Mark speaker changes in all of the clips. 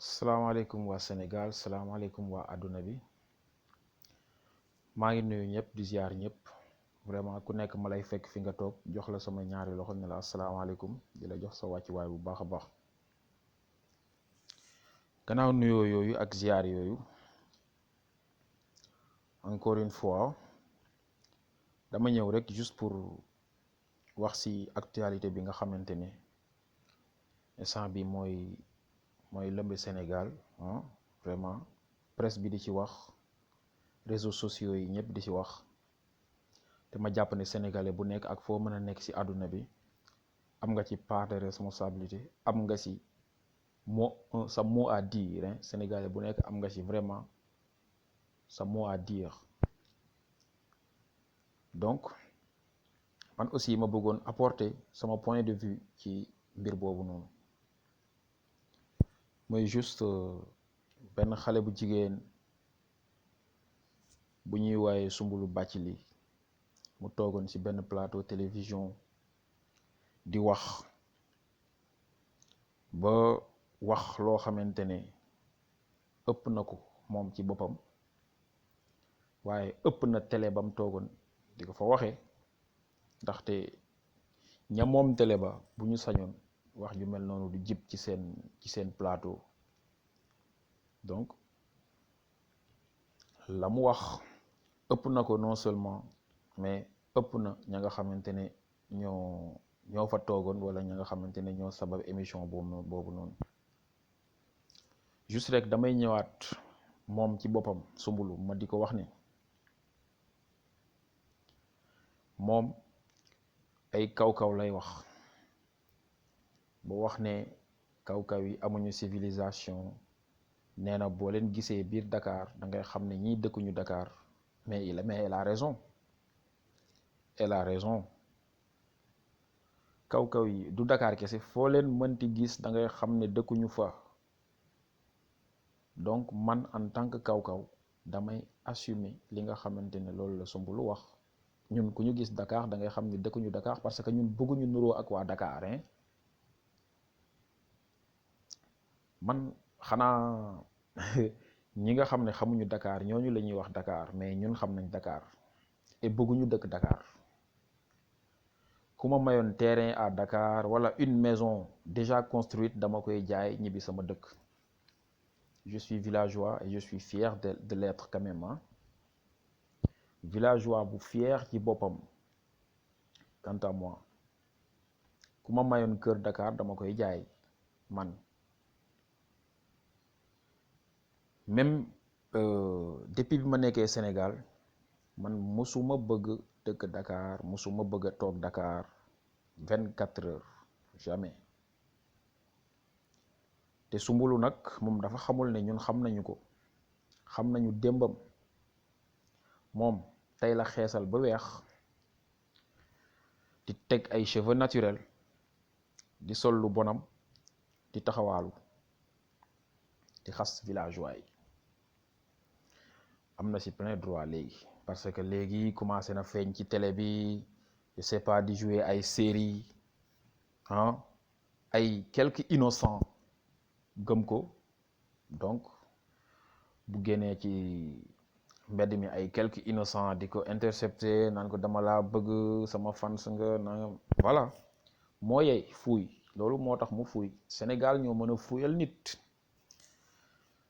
Speaker 1: salaamaaleykum waa Sénégal salaamaaleykum waa àdduna bi maa ngi nuyu ñëpp di ziar ñëpp vraiment ku nekk ma lay fekk fi nga toog jox la sama ñaari loxo ne la asalaamaaleykum di la jox sa wàccuwaay bu baax a baax gannaaw nuyoo yooyu ak ziar yooyu encore une fois dama ñëw rek juste pour wax ci actualité bi nga xamante ne instant bi mooy lëmbe Sénégal vraiment presse bi di ci wax réseaux sociaux yi ñëpp di ci wax te ma jàpp ne sénégalais bu nekk ak foo mën a nekk ci àdduna bi am nga ci part de responsabilité am nga ci sa mot à dire sénégalais bu nekk am nga ci vraiment sa mot à dire donc man aussi ma bëggoon apporter sama point de vue ci mbir boobu noonu mooy juste benn xale bu jigéen bu ñuy waaye Soumboulou Bathily mu toogoon ci benn plateau télévision di wax ba wax loo xamante ne ëpp na ko moom ci boppam waaye ëpp na télé ba mu toogoon di ko fa waxee ndaxte ña moom télé ba bu ñu sañoon wax ju mel noonu du jib ci seen plateau donc la mu wax ëpp na ko non seulement mais ëpp na ña nga xamante ne ñoo fa toogoon wala ña nga xamante ne ñoo sabab émission boobu noonu juste rek damay ñëwaat moom ci boppam Soumboulou ma di ko wax ni moom ay kaw-kaw lay wax ba wax ne kaw-kaw yi amuñu civilisation nee na boo leen gisee biir Dakar da ngay xam ne ñii dëkkuñu Dakar mais elle a raison kaw-kaw yi du Dakar kese foo leen mënti gis da ngay xam ne dëkkuñu fa donc man en tant que kaw-kaw damay assumer li nga xamante ne loolu la Soumboulou wax ñun ku ñu gis Dakar da ngay xam ne dëkkuñu Dakar parce que ñun bëgguñu nuroo ak waa Dakar man xanaa ñi nga xam ne xamuñu Dakar ñooñu la ñuy wax Dakar mais ñun xam nañ Dakar et bëgguñu dëkk Dakar ku ma mayoon terrain à Dakar wala une maison déjà construite dama koy jaay ñibbi sama dëkk je suis villageois et je suis fier de l'être quand même villageois bu fier ci boppam quant à moi ku ma mayoon kër Dakar dama koy jaay man même depuis bi ma nekkee Sénégal man musuma bëgg dëkk Dakar musuma bëgg a toog Dakar 24 heures jamais te Soumboulou nag moom dafa xamul ne ñun xam nañu ko xam nañu démbam moom tey la xeesal ba weex di teg ay cheveux naturels di sol lu bonam di taxawaalu di xas villageois yi am na ci plein droit léegi parce que léegi commencé na feeñ ci télé bi je sais pas di jouer ay série ay quelques innocents gëm ko donc bu génnee ci mbedd mi ay quelques innocents di ko intercepter naan ko dama laa bëgg sama fans nga nangam voilà moo yey fuuy loolu moo tax mu fuuy Sénégal ñoo mën a fuuyal nit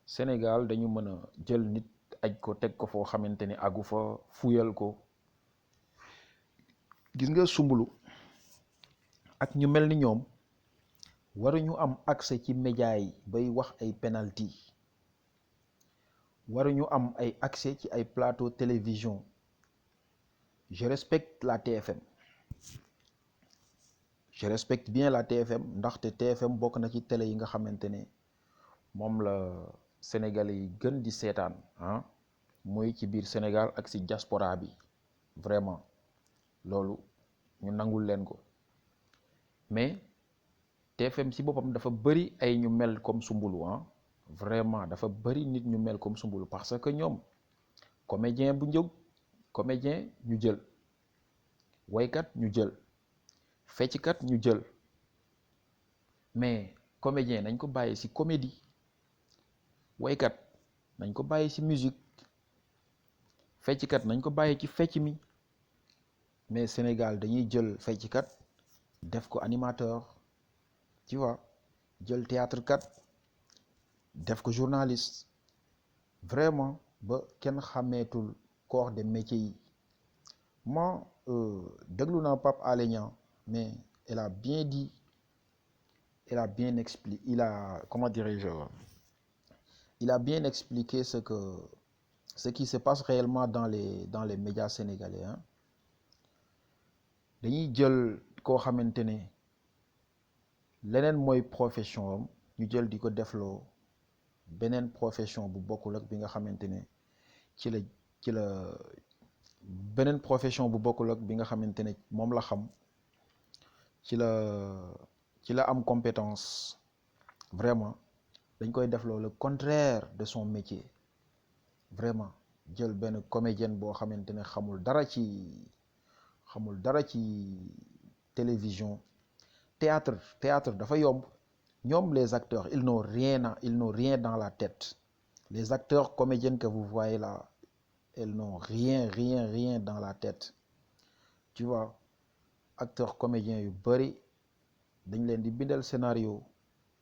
Speaker 1: Sénégal dañu mën a jël nit aj ko teg ko foo xamante ni àggu fa fuyal ko gis nga Soumboulou ak ñu mel ni ñoom waruñu am accès ci média yi bay wax ay penalty waruñu am ay accès ci ay plateau télévision je respecte la TFM je respecte bien la TFM ndaxte TFM bokk na ci télé yi nga xamante ne moom la Sénégalais yi gën di seetaan muy ci biir Sénégal ak ci diaspora bi vraiment loolu ñu nangul leen ko mais TFM ci boppam dafa bëri ay ñu mel comme Soumboulou vraiment dafa bëri nit ñu mel comme Soumboulou parce que ñoom comédien bu njëw comédien ñu jël waykat ñu jël fecckat ñu jël mais comédien nañ ko bàyyi ci comédie waykat nañ ko bàyyi ci musique, fecckat nañ ko bàyyi ci fecc mi. Mais Sénégal dañuy jël fecckat def ko animateur, tu vois, jël théâtre kat def ko journaliste, vraiment ba kenn xàmmeetul corps de métier yi. Moi déglu naa Pape Alé Niang, mais elle a bien dit, elle a bien expliqué, comment dirais-je, il a bien expliqué ce qui se passe réellement dans les médias sénégalais, hein. dañuy jël koo xamante ne leneen mooy profession am ñu jël di ko defloo beneen profession bu bokkul ak bi nga xamante ne ci la beneen profession bu bokkul ak bi nga xamante ne moom la xam, ci la am compétence. Vraiment dañ koy defloo le contraire de son métier. Vraiment jël benn comédienne boo xamante ne xamul dara ci télévision, théâtre dafa yomb. ñoom les acteurs ils n'ont rien dans la tête. Les acteurs comédiennes que vous voyez là, elles n'ont rien dans la tête, tu vois. Acteurs comédiens yu bari dañ leen di bindal scénario,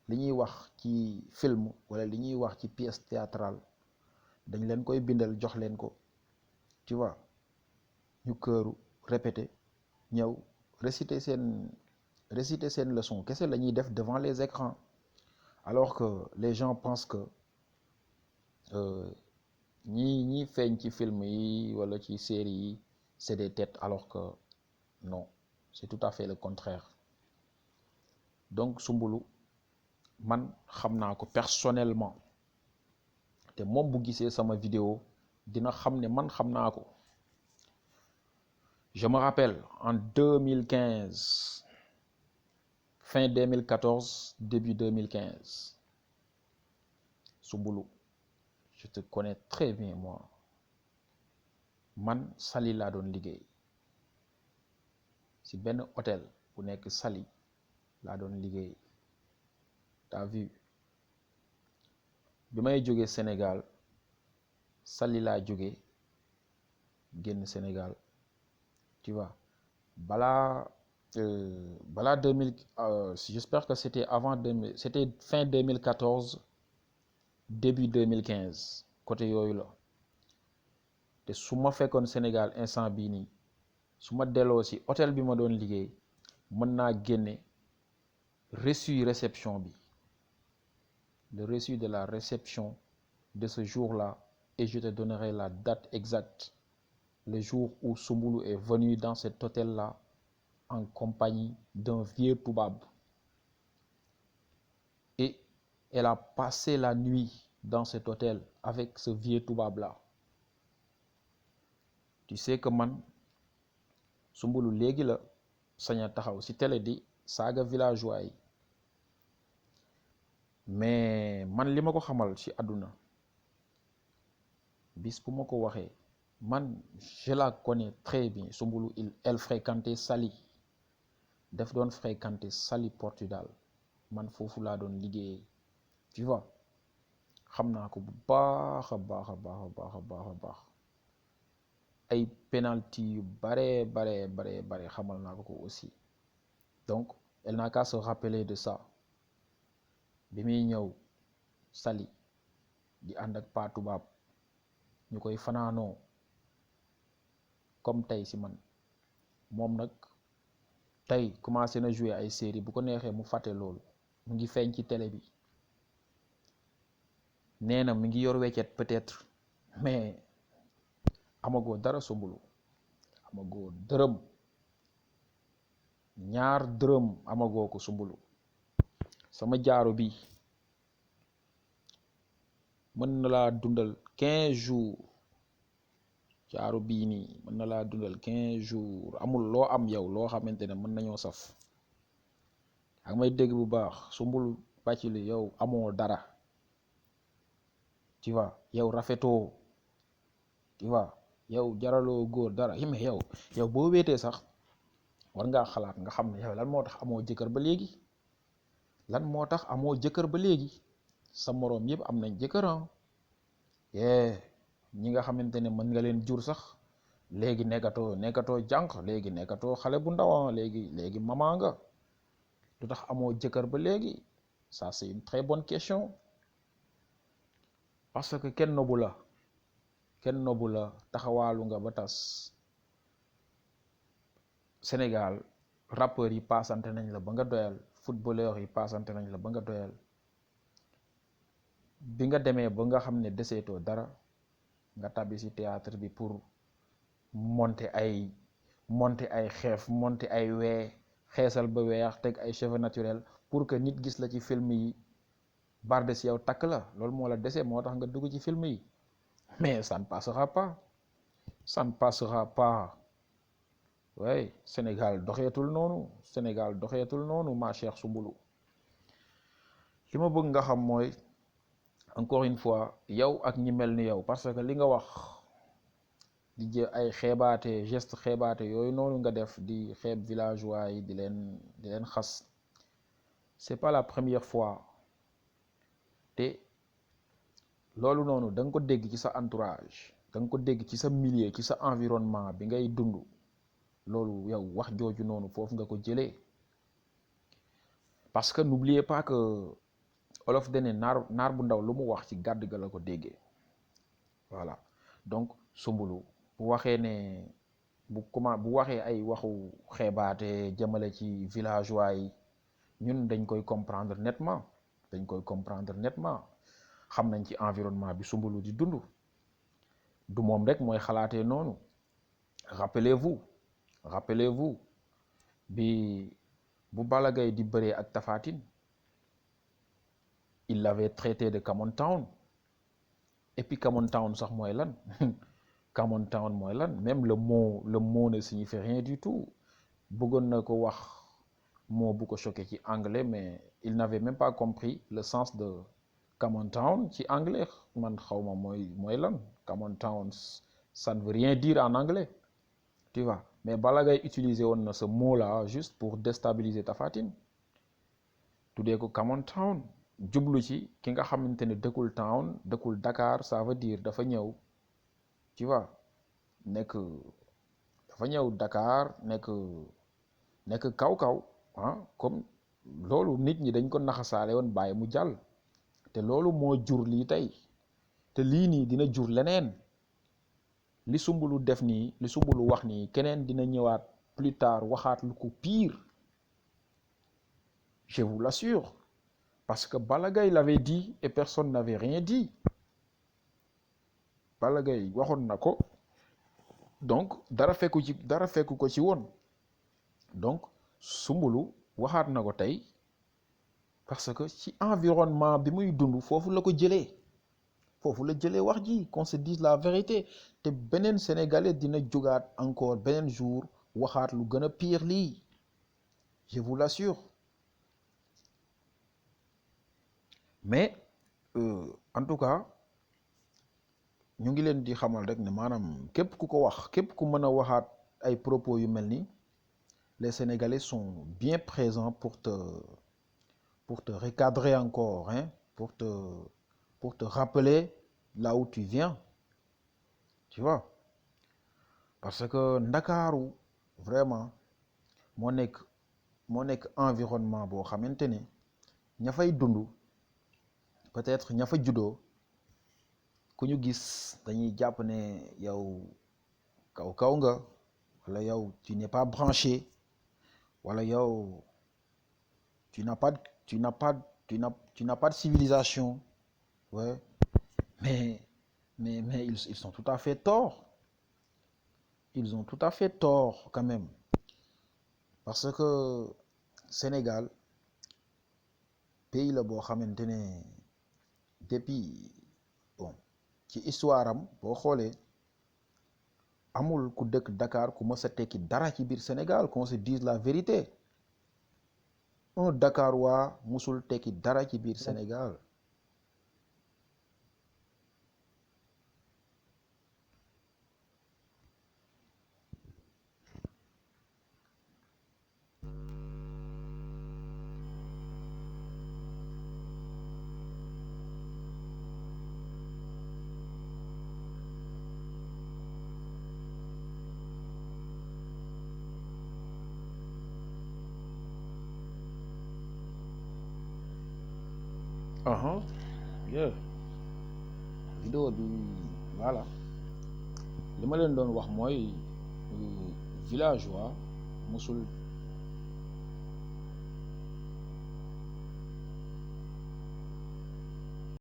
Speaker 1: li ñuy wax ci film wala li ñuy wax ci pièce théâtrale dañ leen koy bindal jox leen ko, tu vois, ñu këru répéter ñëw réciter seen leçon kese la ñuy def devant les écrans. Alors que les gens pensent que ñi feeñ ci film yi wala ci série yi c'est des têtes, alors que non, c'est tout à fait le contraire. Donc Soumboulou man xam naa ko personnellement, te moom bu gisee sama vidéo dina xam ne man xam naa ko. Je me rappelle en 2015, fin 2014, début 2015, Soumboulou, je te connais très bien moi. Man Saly laa doon liggéey si benn hôtel bu nekk Saly laa doon liggéey. T'as vu, bi may jógee Sénégal Saly laa jógee génn Sénégal, tu vois. Balaa 2000, j'espère que c'était avant 2000, c'était fin 2014 début 2015 côté yooyu la. te su ma fekkoon Sénégal instant bii nii su ma delloo si hôtel bi ma doon liggéey mën naa génne reçu réception bi, le reçu de la réception de ce jour-là, et je te donnerai la date exacte, le jour où Soumboulou est venu dans cet hôtel-là en compagnie d'un vieux toubab. Et elle a passé la nuit dans cet hôtel avec ce vieux toubab-là. Tu sais que man Soumboulou léegi la sañ a taxaw ci télé di saaga villageois yi, mais man li ma ko xamal ci àdduna bis bu ma ko waxee, man je la connais très bien. Soumboulou elle fréquentait Saly, daf doon fréquenter Saly Portudal, man foofu laa doon liggéeyee, tu vois. xam naa ko bu baax a baax. Ay penalty yu bare xamal naa ko aussi. Donc elle n'a qu'à se rappeler de ça. bi muy ñëw Saly di ànd ak Pa Toubab ñu koy fanaanoo comme tey si man. moom nag tey commencé na jouer ay série, bu ko neexee mu fàtte loolu, mu ngi feeñ ci télé bi, nee na mi ngi yor weccet peut-être, mais amagoo dara Soumboulou, amagoo dërëm, ñaar dërëm amagoo ko Soumboulou. sama jaaro bi mën na laa dundal 15 jours, jaaro bii nii mën na laa dundal 15 jours, amul loo am yow loo xamante ne mën nañoo saf. ak may dégg bu baax Soumboulou Bathily, yow amoo dara, tu vois, yow rafetoo, tu vois, yow jaraloo góor dara. mais yow boo wéetee sax war ngaa xalaat nga xam ne yow lan moo tax amoo jëkkër ba léegi, sa moroom yëpp am nañ jëkkër yee ñi nga xamante ne mën nga leen jur sax léegi nekkatoo jànq léegi nekkatoo xale bu ndaw léegi maman nga lu tax amoo jëkkër ba léegi. Ça c'est une très bonne question parce que kenn nobu la taxawaalu nga ba tas. Sénégal rappeurs yi paasante nañ la ba nga doyal, footballeurs yi paasante nañ la ba nga doyal, bi nga demee ba nga xam ne deseetoo dara nga tàbbi ci théâtre bi pour monter ay xeef, monter ay wee, xeesal ba weex, teg ay cheveux naturels pour que nit gis la ci film yi, barde ci yow takk la. Loolu moo la dese, moo tax nga dugg ci film yi, mais ça ne passera pas, ça ne passera pas. Ouais, Sénégal doxeetul noonu ma chère Soumboulou. li ma bëgg nga xam mooy encore une fois yow ak ñi mel ni yow, parce que li nga wax di jël ay xeebaate geste xeebaate yooyu noonu nga def di xeeb villageois yi di leen xas, c'est pas la première fois. te loolu noonu da nga ko dégg ci sa entourage, da nga ko dégg ci sa milieu, ci sa environnement bi ngay dund. loolu yow wax jooju noonu foofu nga ko jëlee, parce que n'oubliez pas que olof dene naar bu ndaw lu mu wax ci gàdd ga la ko déggee. voilà donc Soumboulou bu waxee ne bu waxee ay waxu xeebaate jëmale ci villageois yi, ñun dañ koy comprendre nettement xam nañ ci environnement bi Soumboulou di dund. du moom rek mooy xalaatee noonu. rappelez-vous bi bu Balla Gaye di bëree ak Tapha Tine, il l'avait traité de Camon Town. Et puis Camon Town sax mooy lan Camon Town mooy lan, même le mot ne signifie rien du tout. bëggoon na ko wax mot bu ko choqué ci anglais, mais il n'avait même pas compris le sens de Camon Town ci anglais. man xawma mooy lan Camon Town, ça ne veut rien dire en anglais, tu vois. mais Balla Gaye utiliser woon na ce mot là juste pour déstabiliser Tapha Tine, tuddee ko Camon Town, jublu ci ki nga xamante ne dëkkul town, dëkkul Dakar. Ça veut dire dafa ñëw, tu vois, dafa ñëw Dakar nekk kaw comme loolu nit ñi dañ ko naxasaale woon bàyyi mu jàll. te loolu moo jur lii tey, te lii nii dina jur leneen. li Soumboulou def nii, li Soumboulou wax nii, keneen dina ñëwaat plus tard waxaat lu ko pire, je vous l'assure. Parce que Balla Gaye l'avait dit et personne n'avait rien dit. Balla Gaye waxoon na ko, donc dara fekku ko ci woon. donc Soumboulou waxaat na ko tey parce que ci environnement bi muy dund foofu la ko jëlee, foofu la jëlee wax ji, qu'on se dise la vérité. te beneen sénégalais dina jógaat encore beneen jour waxaat lu gën a pire lii, je vous l'assure. mais en tout cas ñu ngi leen di xamal rek ne maanaam képp ku ko wax, képp ku mën a waxaat ay propos yu mel ni, les Sénégalais sont bien présents pour te recadrer encore, pour te rappeler là où tu viens, tu vois. parce que Ndakaaru vraiment moo nekk environnement boo xamante ne ña fay dund, peut-être ña fa juddoo, ku ñu gis dañuy jàpp ne yow kaw nga, wala yow tu n'es pas branché, wala yow tu n'as pas de civilisation. Ouais. mais ils sont tout à fait tort. Ils ont tout à fait tort quand même, parce que Sénégal pays la boo xamante ne depuis ci histoire am boo xoolee amul ku dëkk Dakar ku mës a tekki dara ci biir Sénégal, qu'on se dise la vérité. un Dakarois musul tekki dara ci biir Sénégal. yeah vidéo bi voilà li ma leen doon wax mooy villageois mosul